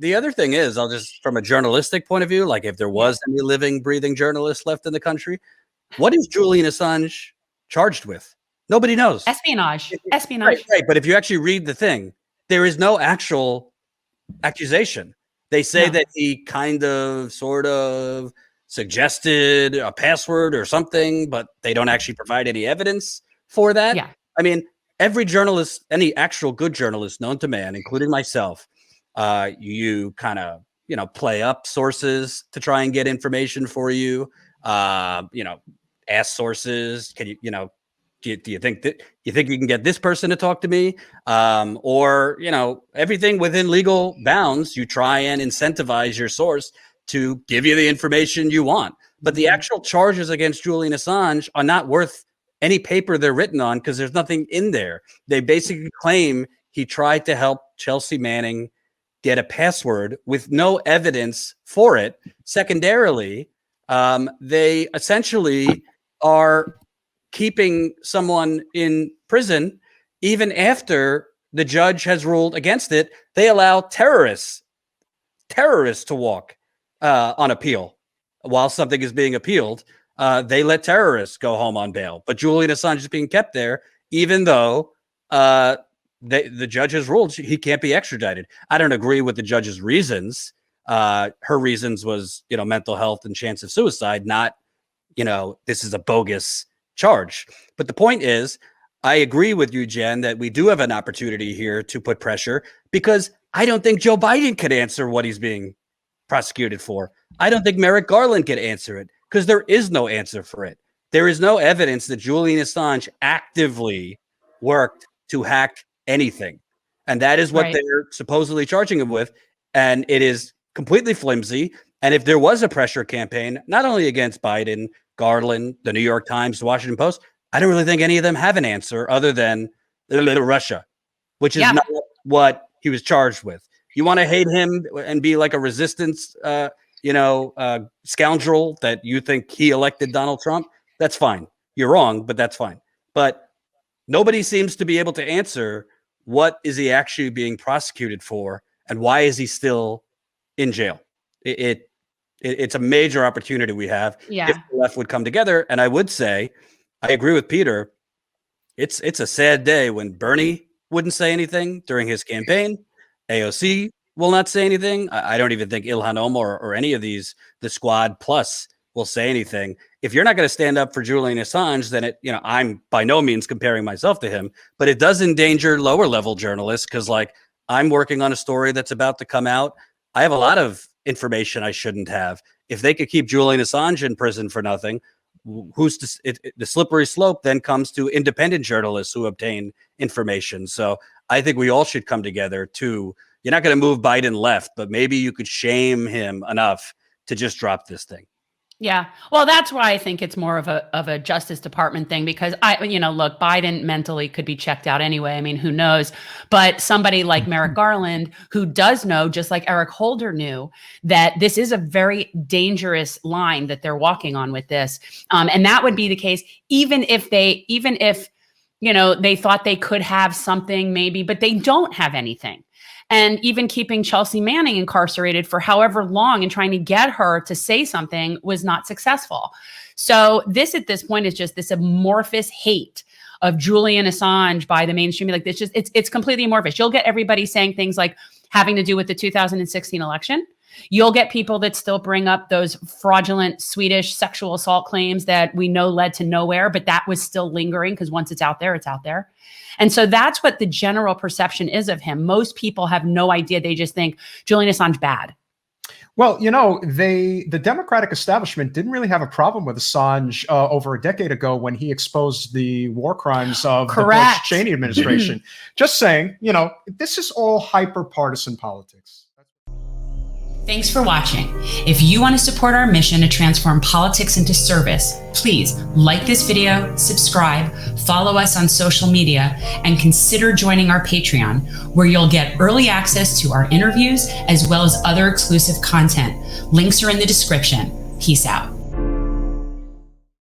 The other thing is, I'll just, from a journalistic point of view, like if there was any living, breathing journalists left in the country, what is Julian Assange charged with? Nobody knows. Espionage. Right. But if you actually read the thing, there is no actual accusation. They say that he kind of, sort of suggested a password or something, but they don't actually provide any evidence for that. Yeah. I mean, every journalist, any actual good journalist known to man, including myself, you kind of, play up sources to try and get information for you. Ask sources. Can you, do you think that you can get this person to talk to me? Or, everything within legal bounds, you try and incentivize your source to give you the information you want. But the actual charges against Julian Assange are not worth any paper they're written on because there's nothing in there. They basically claim he tried to help Chelsea Manning get a password with no evidence for it. Secondarily, they essentially are keeping someone in prison even after the judge has ruled against it. They allow terrorists to walk on appeal while something is being appealed. They let terrorists go home on bail, but Julian Assange is being kept there, even though the judge has ruled he can't be extradited. I don't agree with the judge's reasons. Her reasons was, mental health and chance of suicide, not, this is a bogus charge. But the point is, I agree with you, Jen, that we do have an opportunity here to put pressure, because I don't think Joe Biden could answer what he's being prosecuted for. I don't think Merrick Garland could answer it, because there is no answer for it. There is no evidence that Julian Assange actively worked to hack anything. And that is what they're supposedly charging him with. And it is completely flimsy. And if there was a pressure campaign, not only against Biden, Garland, the New York Times, the Washington Post, I don't really think any of them have an answer other than Russia, which is not what he was charged with. You want to hate him and be like a resistance, scoundrel that you think he elected Donald Trump? That's fine. You're wrong, but that's fine. But nobody seems to be able to answer what is he actually being prosecuted for and why is he still in jail. It's a major opportunity we have if the left would come together. And I would say, I agree with Peter. It's a sad day when Bernie wouldn't say anything during his campaign. AOC will not say anything. I don't even think Ilhan Omar or any of the Squad Plus will say anything. If you're not going to stand up for Julian Assange, then I'm by no means comparing myself to him, but it does endanger lower level journalists, because I'm working on a story that's about to come out. I have a lot of information I shouldn't have. If they could keep Julian Assange in prison for nothing, the slippery slope then comes to independent journalists who obtain information. So I think we all should come together to, you're not going to move Biden left, but maybe you could shame him enough to just drop this thing. Yeah. Well, that's why I think it's more of a Justice Department thing, because look, Biden mentally could be checked out anyway. I mean, who knows? But somebody like Merrick Garland, who does know, just like Eric Holder knew, that this is a very dangerous line that they're walking on with this. And that would be the case, even if they thought they could have something maybe, but they don't have anything. And even keeping Chelsea Manning incarcerated for however long and trying to get her to say something was not successful. So this, at this point, is just this amorphous hate of Julian Assange by the mainstream. Like, it's completely amorphous. You'll get everybody saying things like having to do with the 2016 election. You'll get people that still bring up those fraudulent Swedish sexual assault claims that we know led to nowhere, but that was still lingering, because once it's out there, it's out there. And so that's what the general perception is of him. Most people have no idea. They just think Julian Assange bad. Well, the Democratic establishment didn't really have a problem with Assange over a decade ago when he exposed the war crimes of the Bush-Cheney administration. Just saying, this is all hyper-partisan politics. Thanks for watching. If you want to support our mission to transform politics into service, please like this video, subscribe, follow us on social media, and consider joining our Patreon, where you'll get early access to our interviews as well as other exclusive content. Links are in the description. Peace out.